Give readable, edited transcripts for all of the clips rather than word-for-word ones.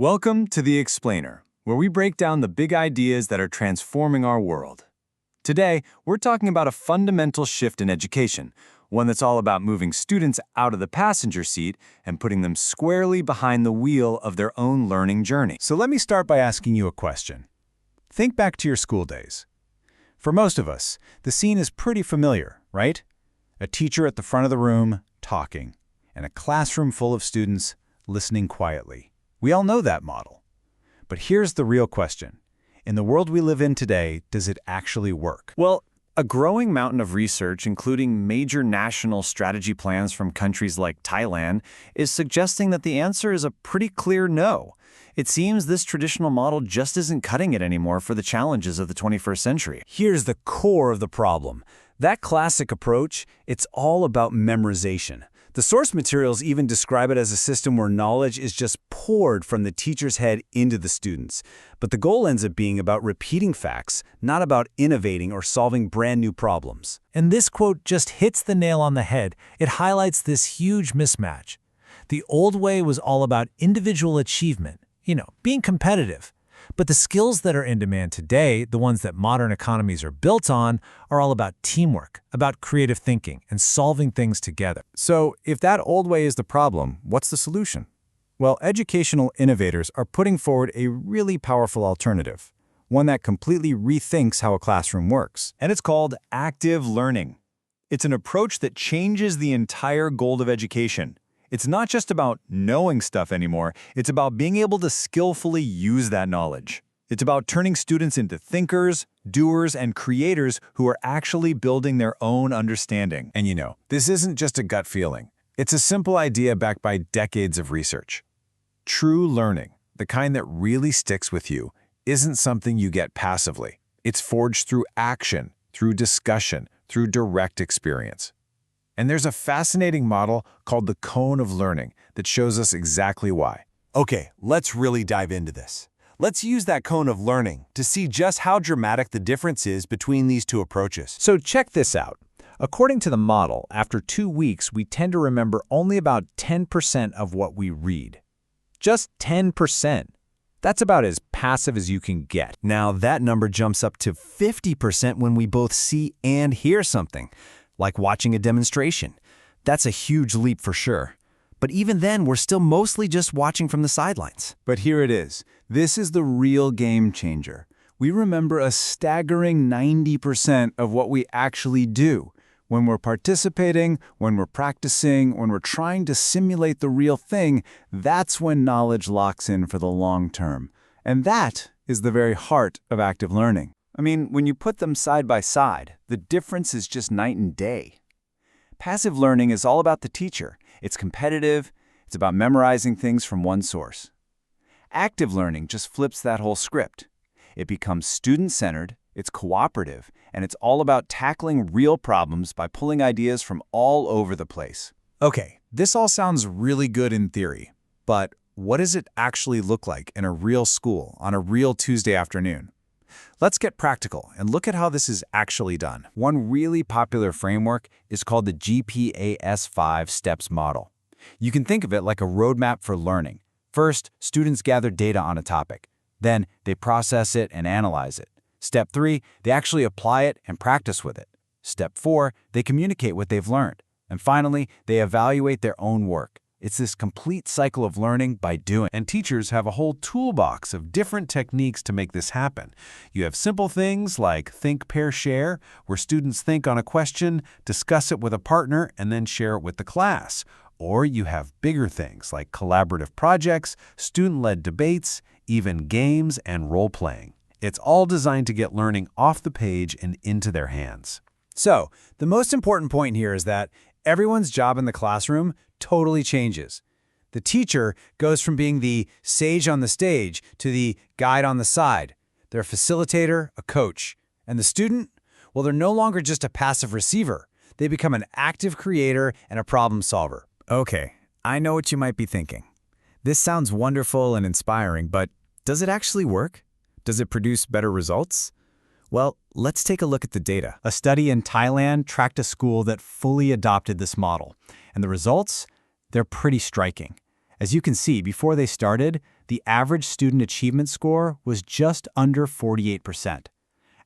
Welcome to The Explainer, where we break down the big ideas that are transforming our world. Today, we're talking about a fundamental shift in education, one that's all about moving students out of the passenger seat and putting them squarely behind the wheel of their own learning journey. So let me start by asking you a question. Think back to your school days. For most of us, the scene is pretty familiar, right? A teacher at the front of the room, talking, and a classroom full of students listening quietly. We all know that model. But here's the real question. In the world we live in today, does it actually work? Well, a growing mountain of research, including major national strategy plans from countries like Thailand, is suggesting that the answer is a pretty clear no. It seems this traditional model just isn't cutting it anymore for the challenges of the 21st century. Here's the core of the problem. That classic approach, it's all about memorization. The source materials even describe it as a system where knowledge is just poured from the teacher's head into the students. But the goal ends up being about repeating facts, not about innovating or solving brand new problems. And this quote just hits the nail on the head. It highlights this huge mismatch. The old way was all about individual achievement, being competitive. But the skills that are in demand today, the ones that modern economies are built on, are all about teamwork, about creative thinking, and solving things together. So, if that old way is the problem, what's the solution? Well, educational innovators are putting forward a really powerful alternative, one that completely rethinks how a classroom works. And it's called active learning. It's an approach that changes the entire goal of education. It's not just about knowing stuff anymore, it's about being able to skillfully use that knowledge. It's about turning students into thinkers, doers, and creators who are actually building their own understanding. And this isn't just a gut feeling. It's a simple idea backed by decades of research. True learning, the kind that really sticks with you, isn't something you get passively. It's forged through action, through discussion, through direct experience. And there's a fascinating model called the cone of learning that shows us exactly why. Okay, let's really dive into this. Let's use that cone of learning to see just how dramatic the difference is between these two approaches. So check this out. According to the model, after 2 weeks, we tend to remember only about 10% of what we read. Just 10%. That's about as passive as you can get. Now that number jumps up to 50% when we both see and hear something, like watching a demonstration. That's a huge leap for sure. But even then, we're still mostly just watching from the sidelines. But here it is. This is the real game changer. We remember a staggering 90% of what we actually do. When we're participating, when we're practicing, when we're trying to simulate the real thing, that's when knowledge locks in for the long term. And that is the very heart of active learning. I mean, when you put them side by side, the difference is just night and day. Passive learning is all about the teacher. It's competitive. It's about memorizing things from one source. Active learning just flips that whole script. It becomes student-centered, it's cooperative, and it's all about tackling real problems by pulling ideas from all over the place. Okay, this all sounds really good in theory, but what does it actually look like in a real school on a real Tuesday afternoon? Let's get practical and look at how this is actually done. One really popular framework is called the GPAS-5 STEPS model. You can think of it like a roadmap for learning. First, students gather data on a topic. Then, they process it and analyze it. Step 3, they actually apply it and practice with it. Step 4, they communicate what they've learned. And finally, they evaluate their own work. It's this complete cycle of learning by doing. And teachers have a whole toolbox of different techniques to make this happen. You have simple things like think, pair, share, where students think on a question, discuss it with a partner, and then share it with the class. Or you have bigger things like collaborative projects, student-led debates, even games and role-playing. It's all designed to get learning off the page and into their hands. So, the most important point here is that everyone's job in the classroom totally changes. The teacher goes from being the sage on the stage to the guide on the side. They're a facilitator, a coach. And the student? Well, they're no longer just a passive receiver. They become an active creator and a problem solver. Okay, I know what you might be thinking. This sounds wonderful and inspiring, but does it actually work? Does it produce better results? Well, let's take a look at the data. A study in Thailand tracked a school that fully adopted this model. And the results? They're pretty striking. As you can see, before they started, the average student achievement score was just under 48%.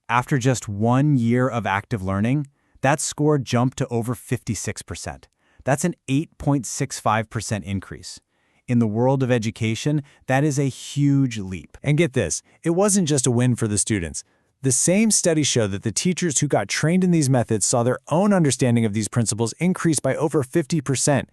After just 1 year of active learning, that score jumped to over 56%. That's an 8.65% increase. In the world of education, that is a huge leap. And get this, it wasn't just a win for the students. The same study showed that the teachers who got trained in these methods saw their own understanding of these principles increase by over 50%.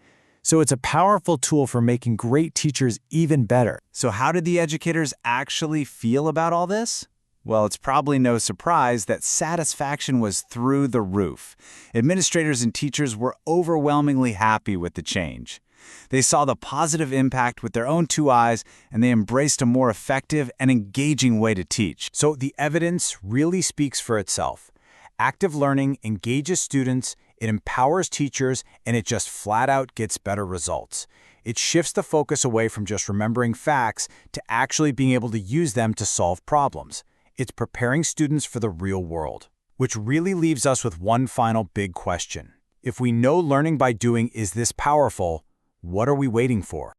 So it's a powerful tool for making great teachers even better. So how did the educators actually feel about all this? Well, it's probably no surprise that satisfaction was through the roof. Administrators and teachers were overwhelmingly happy with the change. They saw the positive impact with their own 2 eyes, and they embraced a more effective and engaging way to teach. So the evidence really speaks for itself. Active learning engages students, it empowers teachers, and it just flat out gets better results. It shifts the focus away from just remembering facts to actually being able to use them to solve problems. It's preparing students for the real world. Which really leaves us with one final big question. If we know learning by doing is this powerful, what are we waiting for?